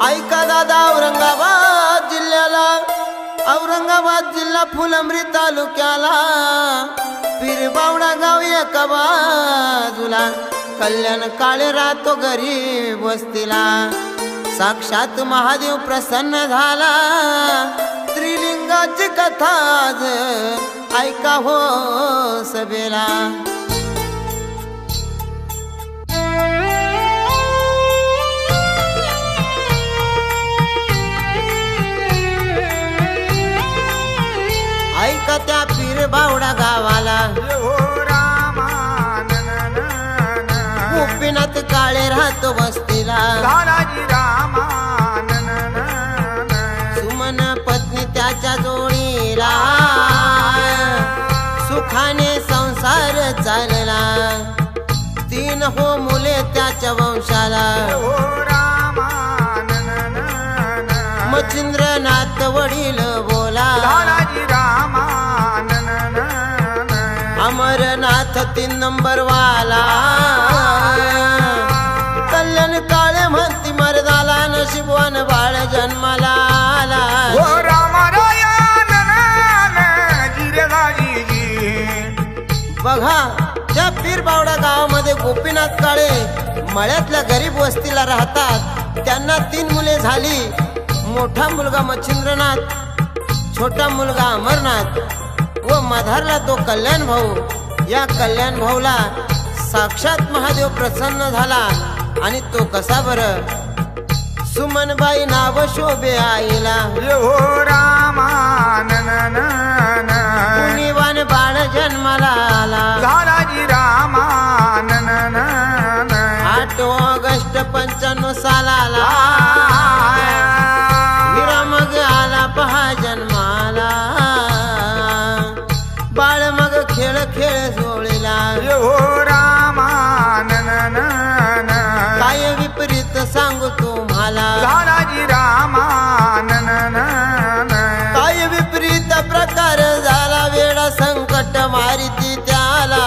ऐका दादा औरंगाबाद जिल्हा फुलंब्री तालुक्याला पीरबावडा गाव एका बाजूला कल्याण काळे राहतो गरीब वस्तीला साक्षात महादेव प्रसन्न झाला त्रिलिंगाची कथा आज ऐका हो सभेला ऐका त्या पीरबावडा गावाला गोपीनाथ काळे राहतो वस्तीला सुमन पत्नी त्याच्या जोडीला सुखाने संसार चालला 3 हो मुले त्याच्या वंशाला मच्छिंद्रनाथ वडील बोला अमरनाथ 3 नंबर वाला कल्याण काळे म्हणती मर्दाला नशीबवान बाळ जन्माला आला बघा त्या पीरबावडा गावामध्ये गोपीनाथ काळे मळ्यातल्या गरीब वस्तीला राहतात त्यांना 3 मुले झाली मोठा मुलगा मच्छिंद्रनाथ छोटा मुलगा अमरनाथ व मधारला तो कल्याण भाऊ या कल्याण भाऊला साक्षात महादेव प्रसन्न झाला आणि तो कसा बर सुमनबाई नाव शोभे आईला पुण्यवान बाळ जन्माला आला 8 ऑगस्ट 95 सालाला हिरा मग आला पहा जन्माला बाळ मग खेळ जोडीला काय विपरीत सांगू तुम्हाला काय विपरीत प्रकार झाला वेळा संकट मारिती त्याला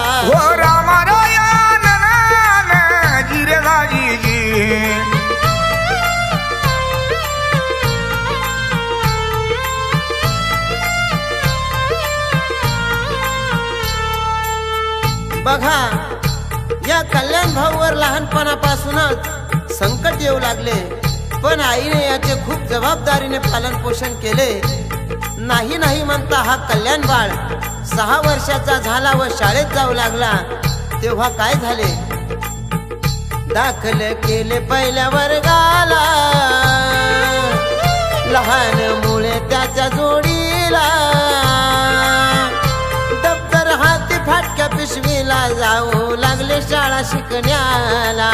बघा या कल्याण भाऊवर लहानपणापासूनच संकट येऊ लागले पण आईने याचे खूप जबाबदारीने पालन पोषण केले नाही म्हणता हा कल्याण बाळ 6 वर्षाचा झाला व शाळेत जाऊ लागला तेव्हा काय झाले दाखल केले पहिल्या वर्गाला लहान मुळे त्याच्या जोडीला दप्तर हाती फाटक्या पिशवीला जाऊ लागले शाळा शिकण्याला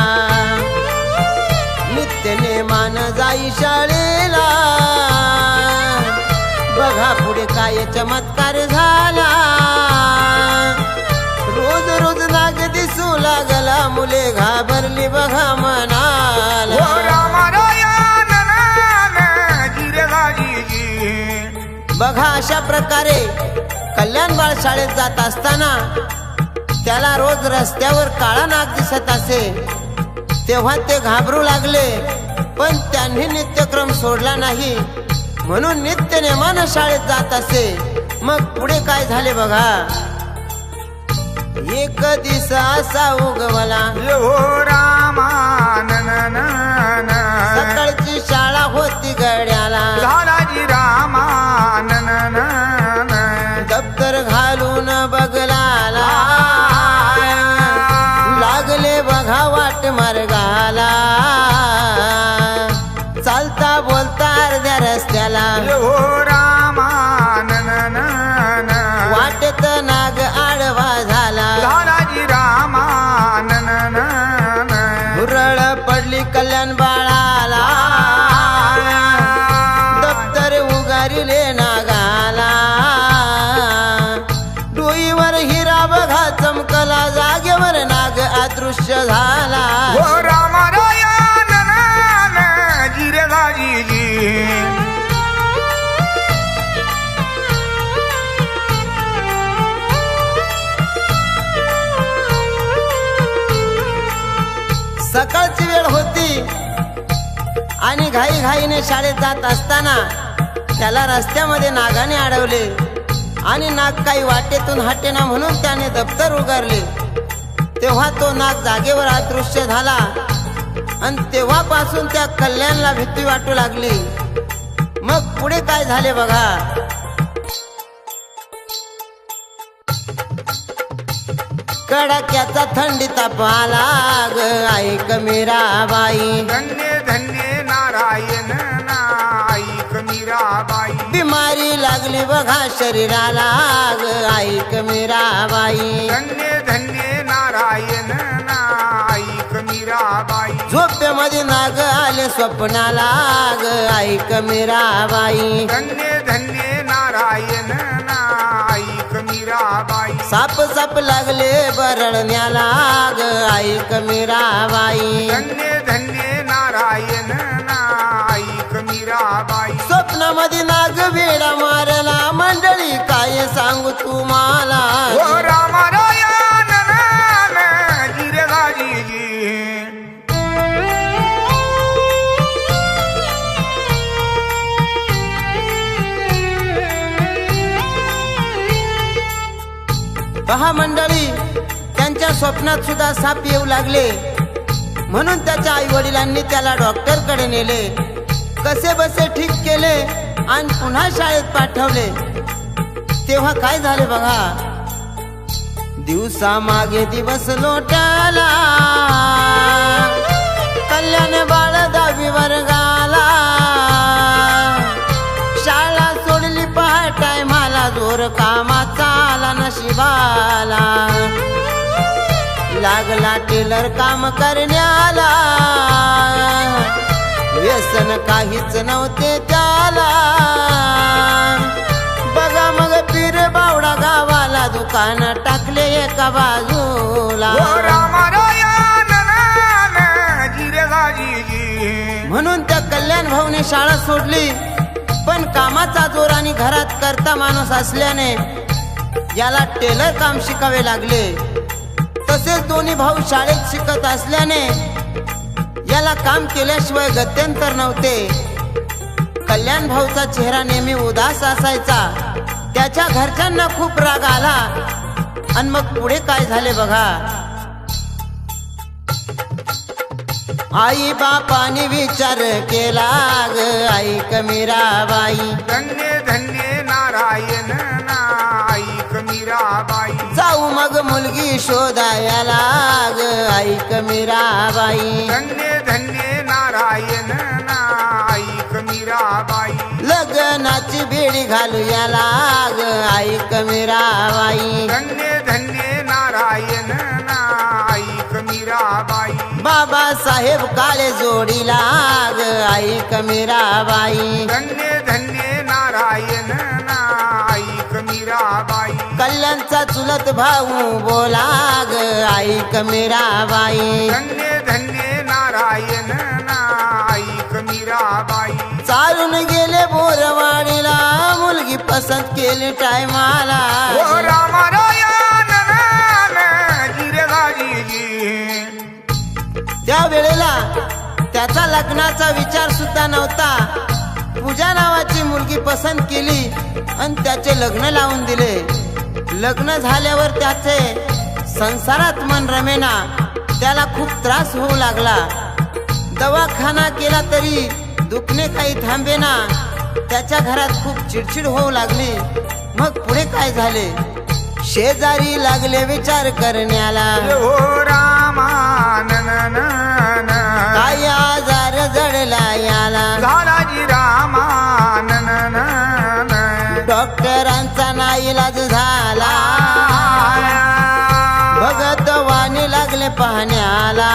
नित्य नेमान जाई शाळेला बघा पुढे काय चमत्कार झाला रोज नाग दिसू लागला मुले घाबरली बघा मनाला बघा अशा प्रकारे कल्याण बाळ शाळेत जात असताना त्याला रोज रस्त्यावर काळा नाग दिसत असे तेव्हा ते घाबरू लागले पण त्यांनी नित्यक्रम सोडला नाही म्हणून नित्य नेमानं शाळेत जात असे मग पुढे काय झाले बघा एक दिवस असा उगवला सकाळची शाळा होती गड्याला दप्तर घालून बगलाला लागले बघा वाट मार्गाला चालता बोलता अर्ध्या रस्त्याला वाटेत नाग आडवा झाला हुरळ पडली कल्याण बाळाला दप्तर उगारिले नागाला डोईवर हिरा बघा चमकला जागेवर नाग अदृश्य झाला सकाळची वेळ होती आणि घाईघाईने शाळेत जात असताना त्याला रस्त्यामध्ये नागाने अडवले आणि नाग काही वाटेतून हटेना म्हणून त्याने दप्तर उगारले. तेव्हा तो नाग जागेवर अदृश्य झाला आणि तेव्हापासून त्या कल्याणला भीती वाटू लागली. मग पुढे काय झाले बघा. कडाक्याचा थंडी ताप आला ग ऐक मीराबाई. धन्य धन्य नारायण ना ऐक मीराबाई. बिमारी लागली बघा शरीराला ग ऐक मीराबाई. धन्य धन्य नारायण ना ऐक मीराबाई. झोपेमध्ये नाग आले स्वप्नाला ग ऐक मीराबाई. धन्य धन्य नारायण ना ऐक मीराबाई. साप साप लागले बरळण्याला ग ऐक मीराबाई. धन्य धन्य नारायण ना ऐक मीराबाई. स्वप्नामध्ये नाग वेडा मारला मंडळी काय सांगू तुम्हाला. ओ रामरायण गिरगाजी. पहा मंडळी, त्यांच्या स्वप्नात सुद्धा साप येऊ लागले म्हणून त्याच्या आई वडिलांनी त्याला डॉक्टरकडे नेले. कसे बसे ठीक केले आणि पुन्हा शाळेत पाठवले. तेव्हा काय झाले बघा. दिवसा मागे दिवस लोटाला कल्याण बाळ 10वी वर्गाला. शाळा सोडली पहा टायमाला जोर कामाचा आला नशिबाला. लागला टेलर काम करण्याला व्यसन काहीच नव्हते त्याला. बघा मग पीर बावडा गावाला दुकान टाकले एका बाजूला. ओ रामरायण गिरगाजी. म्हणून त्या कल्याण भाऊने शाळा सोडली. पण कामाचा जोर आणि घरात करता माणूस असल्याने याला टेलर काम शिकावे लागले. तसेच दोन्ही भाऊ शाळेत शिकत असल्याने याला काम केल्याशिवाय गत्यंतर नव्हते. कल्याण भाऊचा चेहरा नेहमी उदास असायचा. त्याच्या घरच्यांना खूप राग आला आणि मग पुढे काय झाले बघा. आई बापाने विचार केला ग ऐक मीराबाई. धन्य धन्य नारायण ना ऐक मीराबाई. जाऊ मग मुलगी शोधायला ग ऐक मीराबाई. धन्य धन्य नारायण ना ऐक मीराबाई. लग्नाची बेडी घालू याला ग ऐक मीराबाई. धन्य धन्य नारायण ना ऐक मीराबाई. बाबासाहेब काळे जोडीला ग ऐक मीराबाई. धन्य धन्य नारायण ना ऐक मीराबाई. कल्याणचा चुलत भाऊ बोला ग ऐक मीराबाई. धन्य धन्य नारायण ना ऐक मीराबाई. चालून गेले बोरवाडीला मुलगी पसंत केली टायमाला. ओ रामरायण गिरगाजी. त्या वेळेला त्याचा लग्नाचा विचार सुद्धा नव्हता. पूजा नावाची मुलगी पसंत केली आणि त्याचे लग्न लावून दिले. लग्न झाल्यावर त्याचे संसारात मन रमेना. त्याला खूप त्रास होऊ लागला. दवाखाना केला तरी दुखणे काही थांबेना. त्याच्या घरात खूप चिडचिड होऊ लागली. मग पुढे काय झाले. शेजारी लागले विचार करण्याला. हो रामा काय आजार जडला याला. झालाजी रामा डॉक्टरांचा नाईलाज झाला. भगत वाणी लागले पाहण्याला.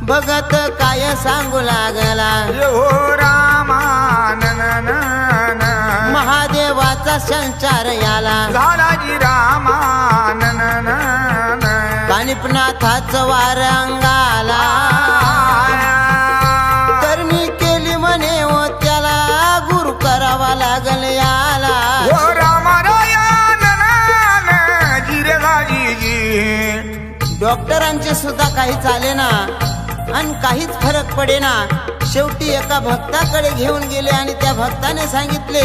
भगत काय सांगू लागला. हो रामा महादेवाचा संचार याला. झालाजी रामा कानिपनाथाचं वार अंगाला. करणी केली म्हणे हो त्याला गुरु करावा लागल याला. हो रामरायण गिरगाजी. डॉक्टरांचे सुद्धा काही चाले ना. आणि काहीच फरक पडेना. शेवटी एका भक्ताकडे घेऊन गेले आणि त्या भक्ताने सांगितले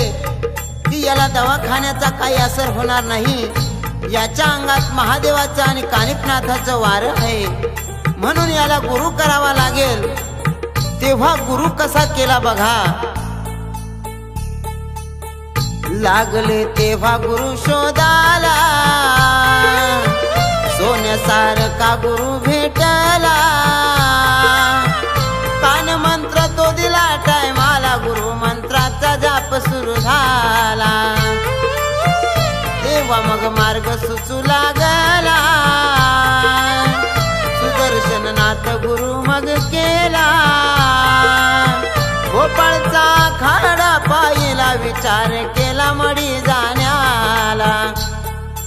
की याला दवाखान्याचा काही असर होणार नाही, याच्या अंगात महादेवाचं आणि कानिपनाथाचं वारं आहे, म्हणून याला गुरु करावा लागेल. तेव्हा गुरु कसा केला बघा. लागले तेव्हा गुरु शोधाला, सोन्यासारखा गुरु भेटला. कान मंत्र तो दिला टायमाला, गुरु मंत्राचा जाप सुरू झाला. तेव्हा मग मार्ग सुचू लागला, सुदर्शननाथ गुरु मग केला. गोपाळचा खाडा पाहिला, विचार केला मडी जाण्याला.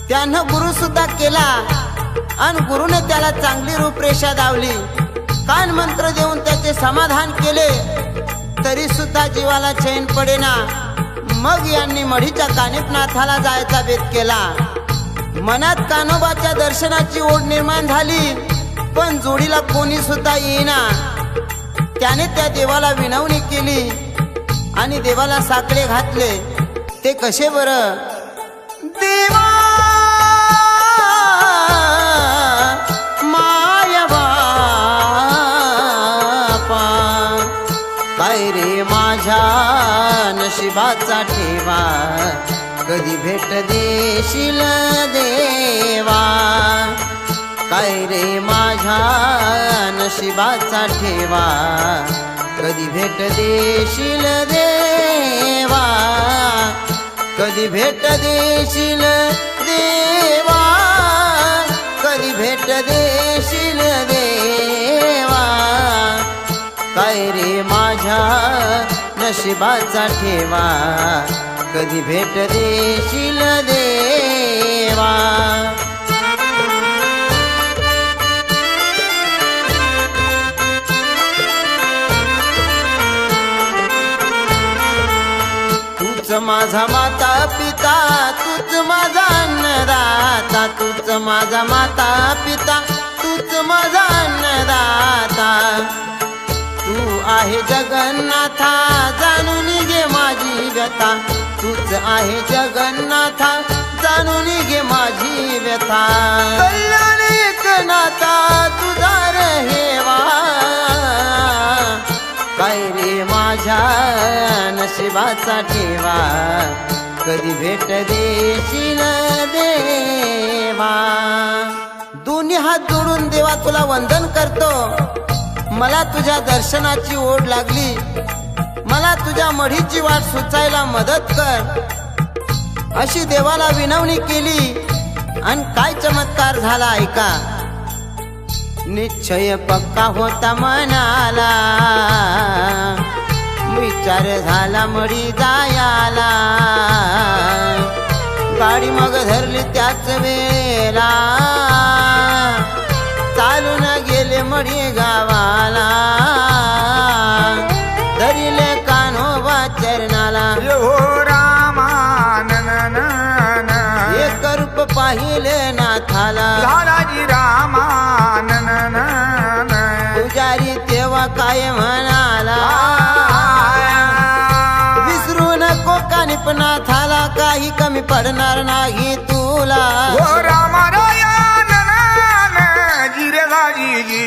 त्यानं गुरु सुद्धा केला आणि गुरुने त्याला चांगली रूपरेषा दावली. कान मंत्र देऊन त्याचे समाधान केले, तरी सुद्धा जीवाला चैन पडेना. मग यांनी मढीच्या कानिपनाथाला जायचा बेत केला. मनात कान्होबाच्या दर्शनाची ओढ निर्माण झाली, पण जोडीला कोणी सुद्धा येईना. त्याने त्या देवाला विनवणी केली आणि देवाला साकडे घातले. ते कसे बरं. देवा माया बापा, काय रे माझ्या नशिबाचा ठेवा, कधी भेट देशील देवा. काय रे माझ्या नशिबाचा ठेवा, कधी भेट देशील देवा. कधी भेट देशील देवा, कधी भेट देशील देवा. काय रे माझ्या नशिबाचा ठेवा, कधी भेट देशील देवा. तूच माझा माता पिता, तूच माझा अन्नदाता. तूच माझा माता पिता, तूच माझा अन्नदाता. तू आहे जगन्नाथा, जाणून घे माझी व्यथा. तूच आहे जगन्नाथा, जाणून घे माझी व्यथा. कल्याण एकनाथा तुझा रहेवा, काय रे माझ्या नशिबाचा ठेवा, कधी भेट देशील देवा. दोन्ही हात जोडून देवा तुला वंदन करतो. मला तुझ्या दर्शनाची ओढ लागली, मला तुझ्या मढीची वाट सुचायला मदत कर, अशी देवाला विनवणी केली. आणि काय चमत्कार झाला ऐका. निश्चय पक्का होता मनाला, विचार झाला मडी जायाला. गाडी मग धरली त्याच वेळेला, चालून गेले मडी गावाला. धरिले कान्होबा चरणाला, हो रामा एक रूप पाहिले नाथाला. लालाजी रामा पुजारी तेव्हा काय म्हणाला, विसरू नको कानिपनाथाला, काही कमी पडणार नाही तुला. हो रामा राया जिरे जी.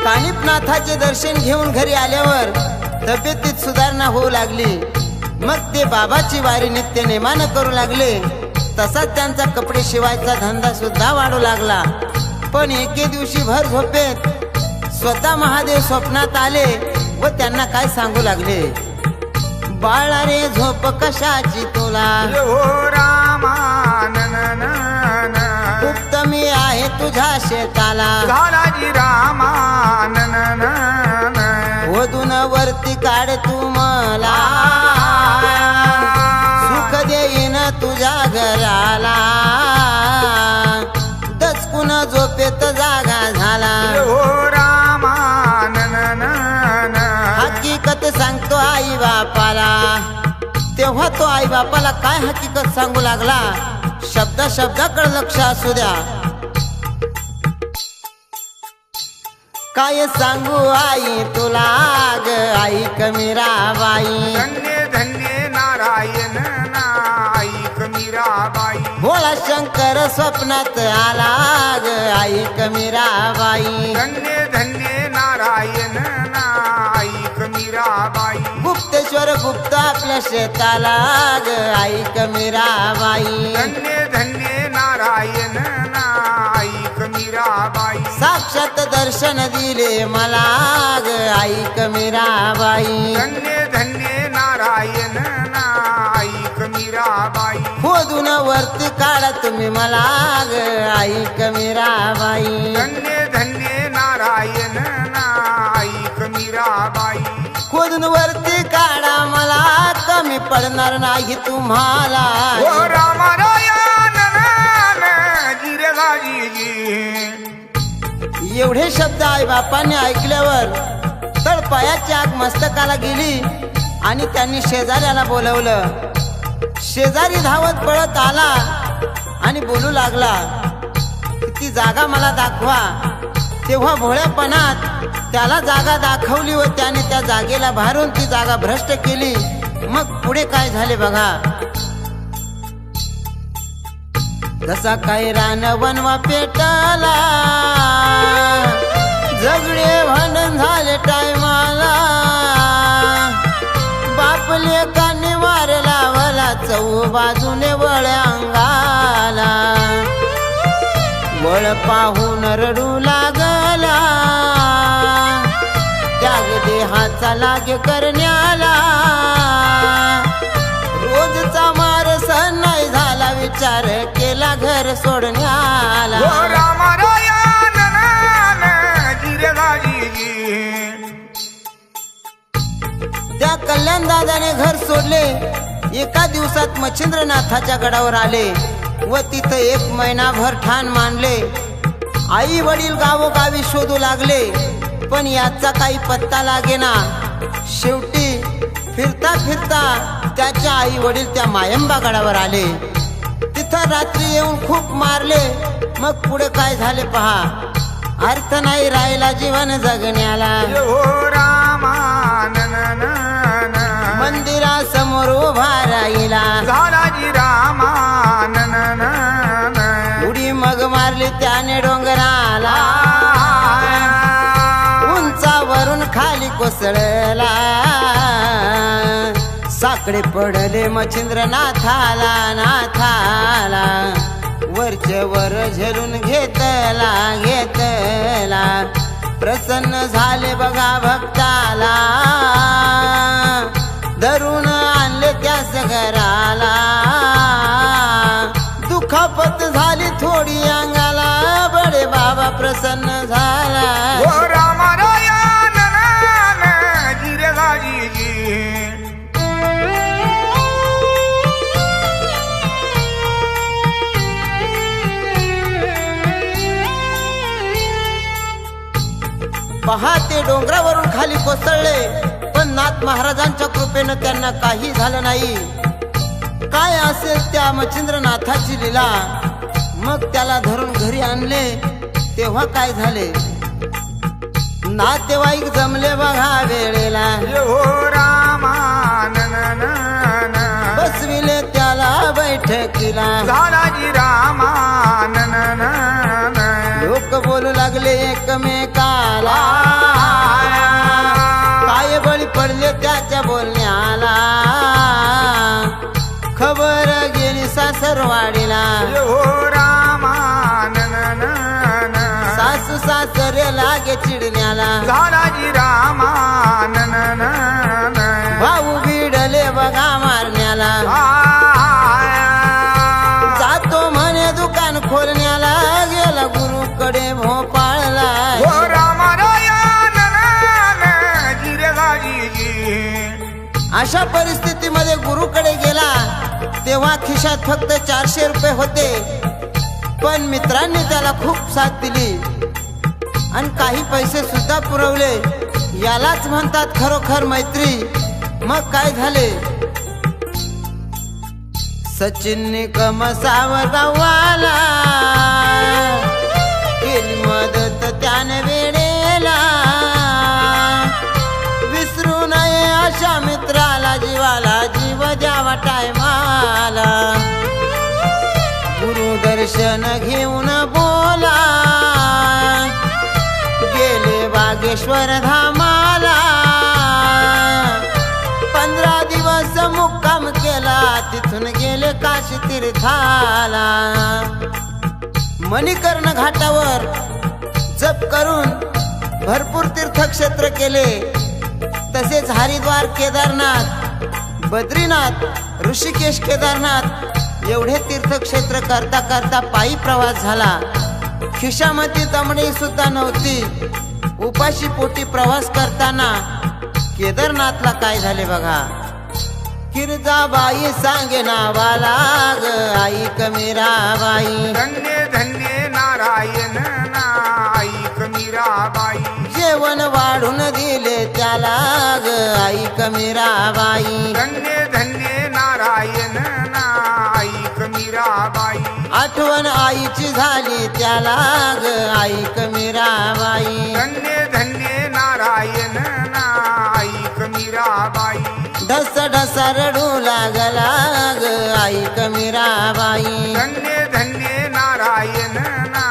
कानिपनाथाचे दर्शन घेऊन घरी आल्यावर तब्येतीत सुधारणा होऊ लागली. मग ते बाबाची वारी नित्य नेमानं करू लागले. तसाच त्यांचा कपडे शिवायचा धंदा सुद्धा वाढू लागला. पण एके दिवशी भर झोपेत स्वतः महादेव स्वप्नात आले व त्यांना काय सांगू लागले. बाळा रे झोप कशाची तुला, हो रामा गुप्त मी आहे तुझ्या शेताला. लालाजी रामा वधून वरती काढ तू मला, सुख देईन तुझ्या घराला. दचकून झोपेत जागा झाला. हो रामा हकीकत सांगतो आई बापाला. तेव्हा तो आई बापाला काय हकीकत सांगू लागला, शब्दाकडे लक्ष असू द्या. काय सांगू आई तुला ग ऐक मीराबाई, धन्य धन्य नारायण ना ऐक मीराबाई. भोळा शंकर स्वप्नात आला ग ऐक मीराबाई, धन्य धन्य नारायण ना ऐक मीराबाई. गुप्तेश्वर गुप्त आपल्या शेताला ग ऐक मीराबाई, धन्य धन्य नारायण ना ऐक मीराबाई. साक्षात दर्शन दिले मला ग ऐक मीराबाई, धन्य धन्य नारायण ना ऐक मीराबाई. खोदून वरती काढा तुम्ही मला ग ऐक मीराबाई, धन्य धन्य नारायण ना ऐक मीराबाई. खोदून वरती काढा मला, कमी पडणार नाही तुम्हाला. ओ रामारायण जिरगाजी. एवढे शब्द आई बापाने ऐकल्यावर तळपायाची आग मस्तकाला गेली आणि त्यांनी शेजाऱ्याला बोलवलं. शेजारी धावत पळत आला आणि बोलू लागला, ती जागा मला दाखवा. तेव्हा भोळ्यापणात त्याला जागा दाखवली व त्याने त्या जागेला भारून ती जागा भ्रष्ट केली. मग पुढे काय झाले बघा. जसा काही रान वनवा पेटाला, झगडे भांडण झाले टायमाला, बापले कानी मार लावला चौ बाजूने वळ अंगाला, वळ पाहून रडू लागला, त्याग देहाचा लागे करण्याला, रोजचा मार सहन नाही झाला, विचार केला घर सोडण्याला. ओ रामारायण जिरगाजी. त्या कल्याण दादाने घर सोडले. एका दिवसात मच्छिंद्रनाथाच्या गडावर आले व तिथं 1 महिनाभर ठाण मांडले. आई वडील गावोगावी शोधू लागले, पण याचा काही पत्ता लागेना. शेवटी फिरता फिरता त्याच्या आई वडील त्या मायंबा गडावर आले. तिथं रात्री येऊन खूप मारले. मग पुढे काय झाले पहा. अर्थ नाही राहिला जीवन जगण्याला. ओ रामा मंदिरासमोर उभा राहिला, झाला जी रामा उडी मग मारली त्याने डोंगराला, उंचावरून खाली कोसळला, साकडे पडले मच्छिंद्रनाथाला नाथाला, वरचे वर झेलून घेतला घेतला, प्रसन्न झाले बघा भक्ताला, धरून आणले त्यास घराला, दुखापत झाली थोडी अंगाला, बडे बाबा प्रसन्न झाला. ओ रामारायण जिरगाजी. पहाटे डोंगरावरून खाली कोसळले, पण नाथ महाराजांच्या कृपेनं त्यांना काही झालं नाही. काय असेल त्या मच्छिंद्रनाथाची लीला. मग त्याला धरून घरी आणले. तेव्हा काय झाले, नातेवाईक जमले बघा वेळेला, ओ रामा बसविले त्याला बैठकीला, झाला जी रामा लोक बोलू लागले एकमेकाला, काय बळी पडले त्याच्या बोलण्याला, खबर गेली सासरवाडीला, ओ रामा सासू सासरे लागे चिडण्याला, झाला जी रामा भाऊ भिडले बघा मारण्याला, जातो म्हणे दुकान खोलण्याला, गेला गुरुकडे भोपाळला. ओ रामारायण जिरगाजी. अशा परिस्थितीमध्ये गुरुकडे गेला. तेव्हा खिशात फक्त 400 रुपये होते, पण मित्रांनी त्याला खूप साथ दिली आणि काही पैसे सुद्धा पुरवले. यालाच म्हणतात खरोखर मैत्री. मग काय झाले, सचिन कमसावर गावाला केली मदत त्याने वेळेला विसरू नये अशा मित्राला जीवाला जीव द्यावा टायमाला गुरुदर्शन घेऊन बोला गेले बागेश्वर धामाला 15 दिवस मुक्काम केला तिथून गेले काशी तीर्थाला मणिकर्ण घाटावर जप करून भरपूर तीर्थक्षेत्र केले तसेच हरिद्वार केदारनाथ बद्रीनाथ ऋषिकेश केदारनाथ एवढे तीर्थक्षेत्र करता करता पायी प्रवास झाला खिशामध्ये तमडी सुद्धा नव्हती उपाशी पोटी प्रवास करताना केदारनाथला काय झाले बघा गिरजाबाई सांगे नावाला ग आई कमीराबाई धन्य धन्य नारायण ना ऐक मीराबाई जेवण वाढून दिले त्याला ग आई कमीराबाई धन्य धन्य नारायण ना ऐक मीराबाई आठवण आईची झाली त्याला ग आई कमीराबाई धन्य धन्य नारायण ना ऐक मीराबाई ढस ढस रडू लागला ग आई कमीराबाई धन्य धन्य नारायण ना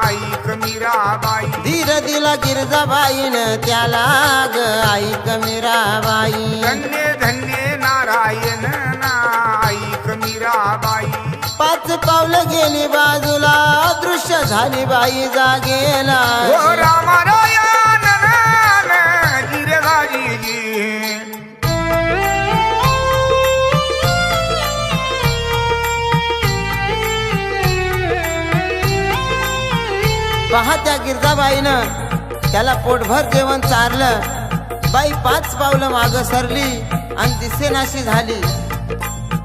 ऐक मीराबाई धीर दिला गिरजाबाईन त्याला ग आई कमीराबाई धन्य धन्य नारायण ना ऐक मीराबाई 5 पावलं गेली बाजूला दृश्य झाली बाई जागेला हो रामारायण गिरगाजी पहा त्या गिरजाबाईनं त्याला पोटभर जेवण चारलं बाई 5 पावलं माग सरली आणि दिसेनाशी झाली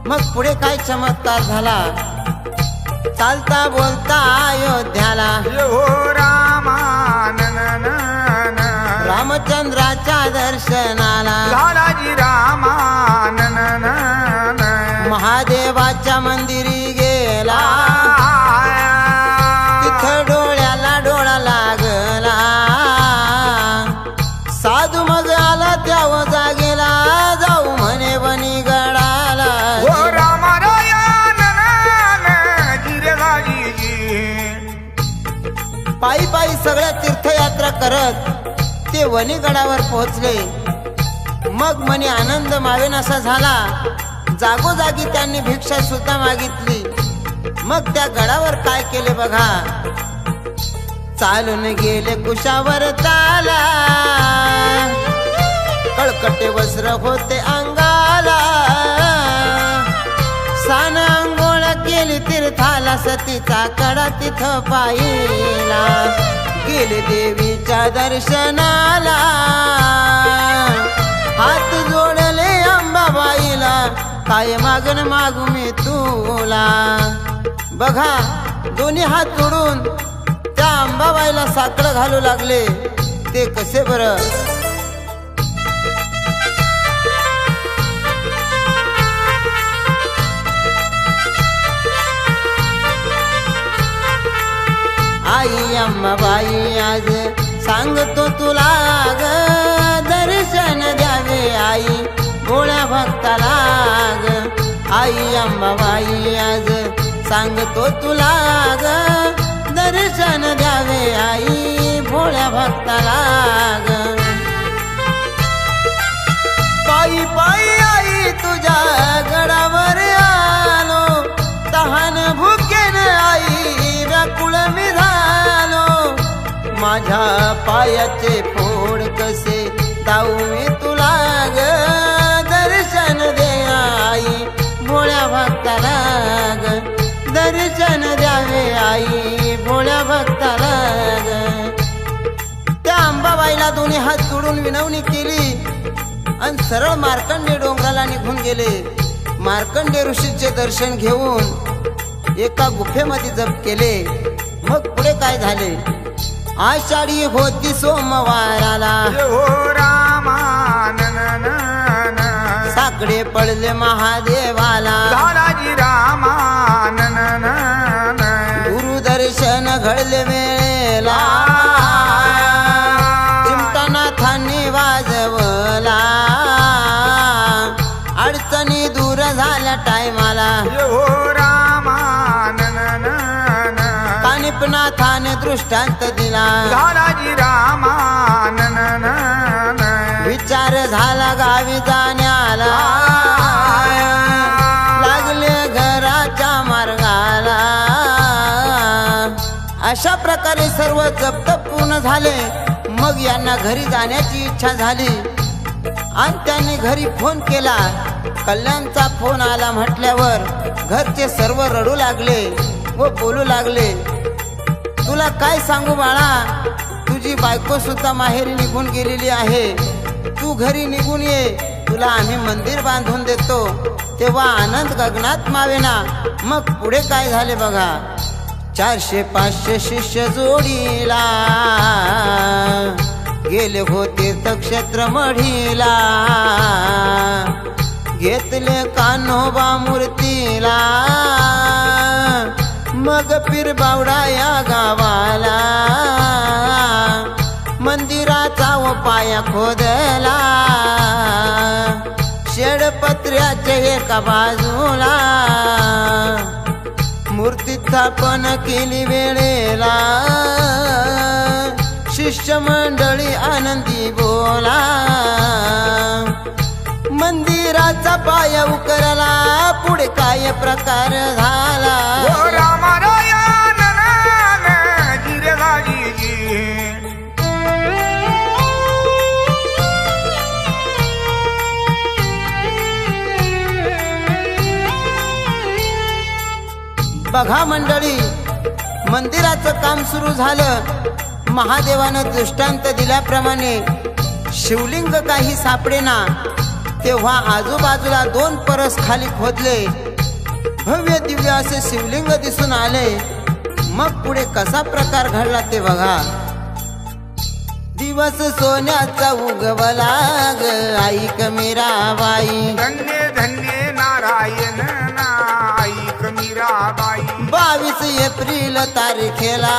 मग पुढे काय चमत्कार झाला चालता बोलता अयोध्याला हो रामानन रामचंद्राच्या दर्शनाला लालाजी रामानन महादेवाच्या मंदिरी गेला तिथं डोळ्याला डोळा लागला साधू मग आला त्या जागेला जाऊ म्हणे बनी गडाला हो रामारायण गिरगाजी पायी पायी सगळ्या तीर्थयात्रा करत ते वनीगडावर पोहोचले मग मनी आनंद मावेनासा झाला जागोजागी त्यांनी भिक्षा सुद्धा मागितली मग त्या गडावर काय केले बघा चालून गेले कुशावर ताला कळकटे वस्त्र होते अंगाला सान अंघोळ केली तीर्थाला सतीचा कडा तिथं पाहिला गेले देवीच्या दर्शनाला हात जोडले अंबाबाईला काय मागण मागू मी तुला बघा दोन्ही हात जोडून त्या अंबाबाईला साकडं घालू लागले ते कसे बरं आई अंबाबाई आज सांगतो तुला ग दर्शन द्यावे आई भोळ्या भक्ताला ग आई अंबाबाई आज सांगतो तुला ग दर्शन द्यावे आई भोळ्या भक्ताला ग पायी पायी आई तुझ्या गडावर आलो तहान भुकेन आई व्याकुळ मी झालो माझ्या पायाचे फोड कसे दाऊ मी तुला ग दर्शन दे आई भोळ्या भक्ताला ग दर्शन द्यावे आई भोळ्या भक्ताला ग त्या अंबाबाईला दोन्ही हात जोडून विनवणी केली आणि सरळ मार्कंडे डोंगराला निघून गेले मार्कंडे ऋषीचे दर्शन घेऊन एका गुफेमध्ये जप केले मग पुढे काय झाले आषाढी होती सोमवाराला हो रामानन आकडे पडले महादेवाला दादाजी रामानंद गुरुदर्शन घडले वेळेला चिमटानाथांनी वाजवला अडचणी दूर झाल्या टायमाला हो रामानंद कानिपनाथाने दृष्टांत दिला दादाजी रामानंद विचार झाला गावी जाण्याला लागले घराच्या मार्गाला अशा प्रकारे सर्व जप्त पूर्ण झाले मग यांना घरी जाण्याची इच्छा झाली आणि त्यांनी घरी फोन केला कल्याणचा फोन आला म्हटल्यावर घरचे सर्व रडू लागले व बोलू लागले तुला काय सांगू बाळा तुझी बायको सुद्धा माहेरी निघून गेलेली आहे तू घरी निघून ये तुला आम्ही मंदिर बांधून देतो तेव्हा आनंद गगनात मावेना मग पुढे काय झाले बघा 400-500 शिष्य जोडीला गेले हो तीर्थक्षेत्र मढीला घेतले कान्होबा मूर्तीला मग पीरबावडा या गावाला मंदिराचा व पाया खोदला शेडपत्र्याच्या एका बाजूला मूर्ती स्थापन केली वेळेला शिष्य मंडळी आनंदी बोला मंदिराचा पाया उकरला पुढे काय प्रकार झाला हो रामारायण जिरगाजीजी बघा मंडळी मंदिराचं काम सुरू झालं महादेवानं दृष्टांत दिल्याप्रमाणे शिवलिंग काही सापडेना तेव्हा आजूबाजूला 2 परस खाली खोदले भव्य दिव्य असे शिवलिंग दिसून आले मग पुढे कसा प्रकार घडला ते बघा दिवस सोन्याचा उगवला ग ऐक मीराबाई धन्य धन्य नारायण ऐक मीराबाई 22 एप्रिल तारखेला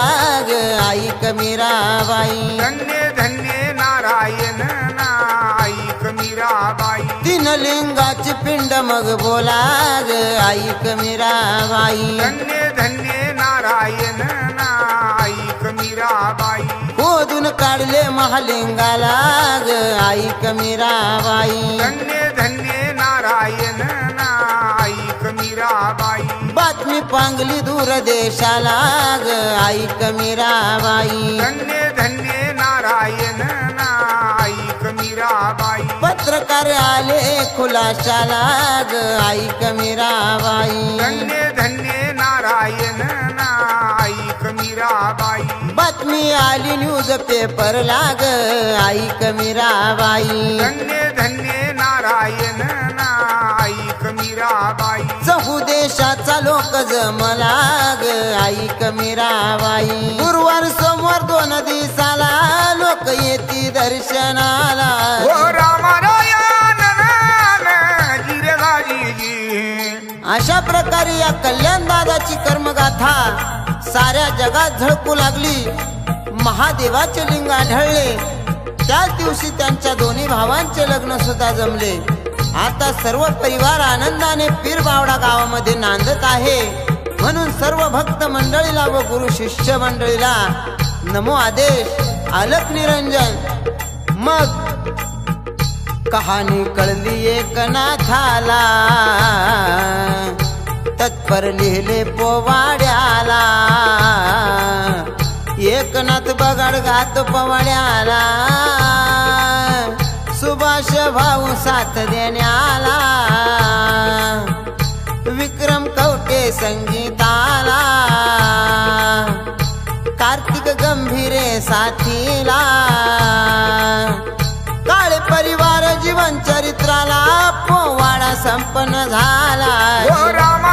ग ऐक मीराबाई धन्य धन्य नारायण ऐक मीराबाई 3 लिंगाची पिंड मग बोला ग ऐक मीराबाई धन्य धन्य नारायण ऐक मीराबाई खोदून काढले महालिंगाला ग ऐक मीराबाई धन्य धन्य नारायण ऐक मीराबाई बातमी पांगली दूर देशाला ग ऐक मीराबाई धन्य धन्य नारायण ऐक मीराबाई पत्रकार आले खुलाशाला ग ऐक मीराबाई धन्य धन्य नारायण ऐक मीराबाई बातमी आली न्यूज पेपर लाग ऐक मीराबाई धन्य धन्य नारायण ऐक मीराबाई चहू देशाचा लोक जमला ग ऐक मीराबाई गुरुवार सोमवार 2 दिवसाला लोक येती दर्शनाला हो रामारायण जिरगाजीजी अशा प्रकारे या कल्याण दादाची कर्मगाथा साऱ्या जगात झळकू लागली महादेवाचे लिंग आढळले त्याच दिवशी त्यांच्या दोन्ही भावांचे लग्न सुद्धा जमले आता सर्व परिवार आनंदाने पीरबावडा गावामध्ये नांदत आहे म्हणून सर्व भक्त मंडळीला व गुरु शिष्य मंडळीला नमो आदेश आलक निरंजन मग कहाणी कळली एकनाथाला तत्पर लिहिले पोवाड्याला एकनाथ बगड घात पवाड्याला सुभाष भाऊ साथ देण्याला विक्रम कवटे संगीताला कार्तिक गंभीरे साथीला काळे परिवार जीवन चरित्राला पोवाडा संपन्न झाला हो रामा